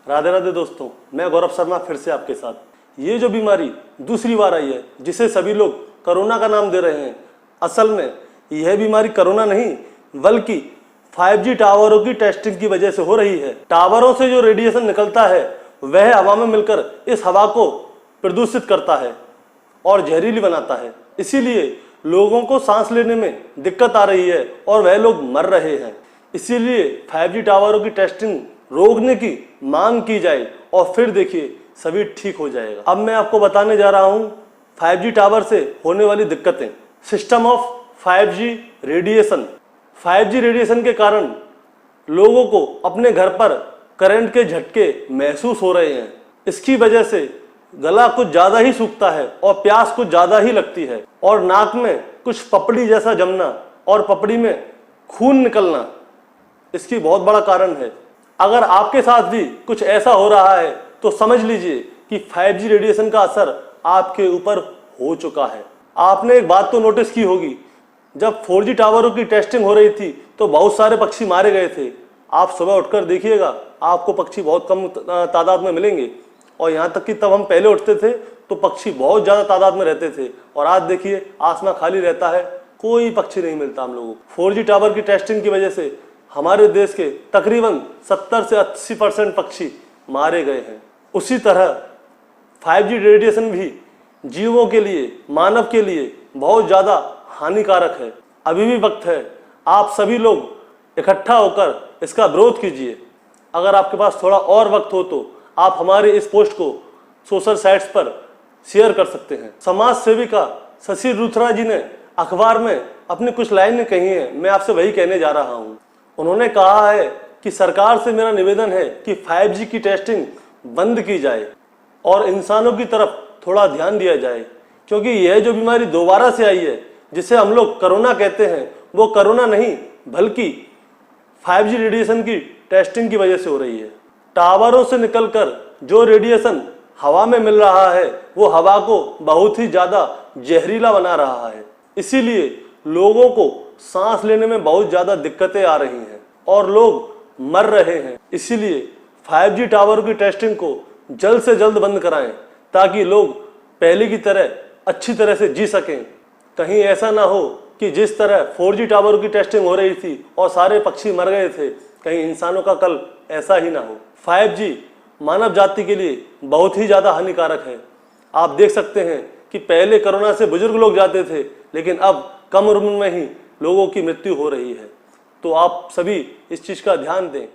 राधे राधे दोस्तों, मैं गौरव शर्मा फिर से आपके साथ। ये जो बीमारी दूसरी बार आई है जिसे सभी लोग कोरोना का नाम दे रहे हैं, असल में यह बीमारी कोरोना नहीं बल्कि 5G टावरों की टेस्टिंग की वजह से हो रही है। टावरों से जो रेडिएशन निकलता है वह हवा में मिलकर इस हवा को प्रदूषित करता है और जहरीली बनाता है। इसीलिए लोगों को सांस लेने में दिक्कत आ रही है और वह लोग मर रहे हैं। इसीलिए 5G टावरों की टेस्टिंग रोकने की मांग की जाए और फिर देखिए सभी ठीक हो जाएगा। अब मैं आपको बताने जा रहा हूं 5G टावर से होने वाली दिक्कतें। System of 5G radiation. 5G radiation के कारण लोगों को अपने घर पर करंट के झटके महसूस हो रहे हैं। इसकी वजह से गला कुछ ज्यादा ही सूखता है और प्यास कुछ ज्यादा ही लगती है और नाक में कुछ पपड़ी जैसा जमना और पपड़ी में खून निकलना इसकी बहुत बड़ा कारण है। अगर आपके साथ भी कुछ ऐसा हो रहा है तो समझ लीजिए कि 5G रेडिएशन का असर आपके ऊपर हो चुका है। आपने एक बात तो नोटिस की होगी, जब 4G टावरों की टेस्टिंग हो रही थी तो बहुत सारे पक्षी मारे गए थे। आप सुबह उठकर देखिएगा आपको पक्षी बहुत कम तादाद में मिलेंगे और यहाँ तक कि तब हम पहले उठते थे तो पक्षी बहुत ज़्यादा तादाद में रहते थे और आज देखिए आसमान खाली रहता है, कोई पक्षी नहीं मिलता हम लोगों को। 4G टावर की टेस्टिंग की वजह से हमारे देश के तकरीबन 70 से 80% पक्षी मारे गए हैं। उसी तरह 5G रेडिएशन भी जीवों के लिए, मानव के लिए बहुत ज़्यादा हानिकारक है। अभी भी वक्त है, आप सभी लोग इकट्ठा होकर इसका विरोध कीजिए। अगर आपके पास थोड़ा और वक्त हो तो आप हमारे इस पोस्ट को सोशल साइट्स पर शेयर कर सकते हैं। समाज सेविका शशि रुथरा जी ने अखबार में अपनी कुछ लाइनें कही हैं, मैं आपसे वही कहने जा रहा हूं। उन्होंने कहा है कि सरकार से मेरा निवेदन है कि 5G की टेस्टिंग बंद की जाए और इंसानों की तरफ थोड़ा ध्यान दिया जाए, क्योंकि यह जो बीमारी दोबारा से आई है जिसे हम लोग कोरोना कहते हैं, वो कोरोना नहीं बल्कि 5G रेडिएशन की टेस्टिंग की वजह से हो रही है। टावरों से निकलकर जो रेडिएशन हवा में मिल रहा है वो हवा को बहुत ही ज्यादा जहरीला बना रहा है। इसीलिए लोगों को सांस लेने में बहुत ज्यादा दिक्कतें आ रही हैं और लोग मर रहे हैं। इसीलिए 5G टावर की टेस्टिंग को जल्द से जल्द बंद कराएं ताकि लोग पहले की तरह अच्छी तरह से जी सकें। कहीं ऐसा ना हो कि जिस तरह 4G टावर की टेस्टिंग हो रही थी और सारे पक्षी मर गए थे, कहीं इंसानों का कल ऐसा ही ना हो। 5G मानव जाति के लिए बहुत ही ज़्यादा हानिकारक है। आप देख सकते हैं कि पहले कोरोना से बुजुर्ग लोग जाते थे, लेकिन अब कम उम्र में ही लोगों की मृत्यु हो रही है। तो आप सभी इस चीज़ का ध्यान दें।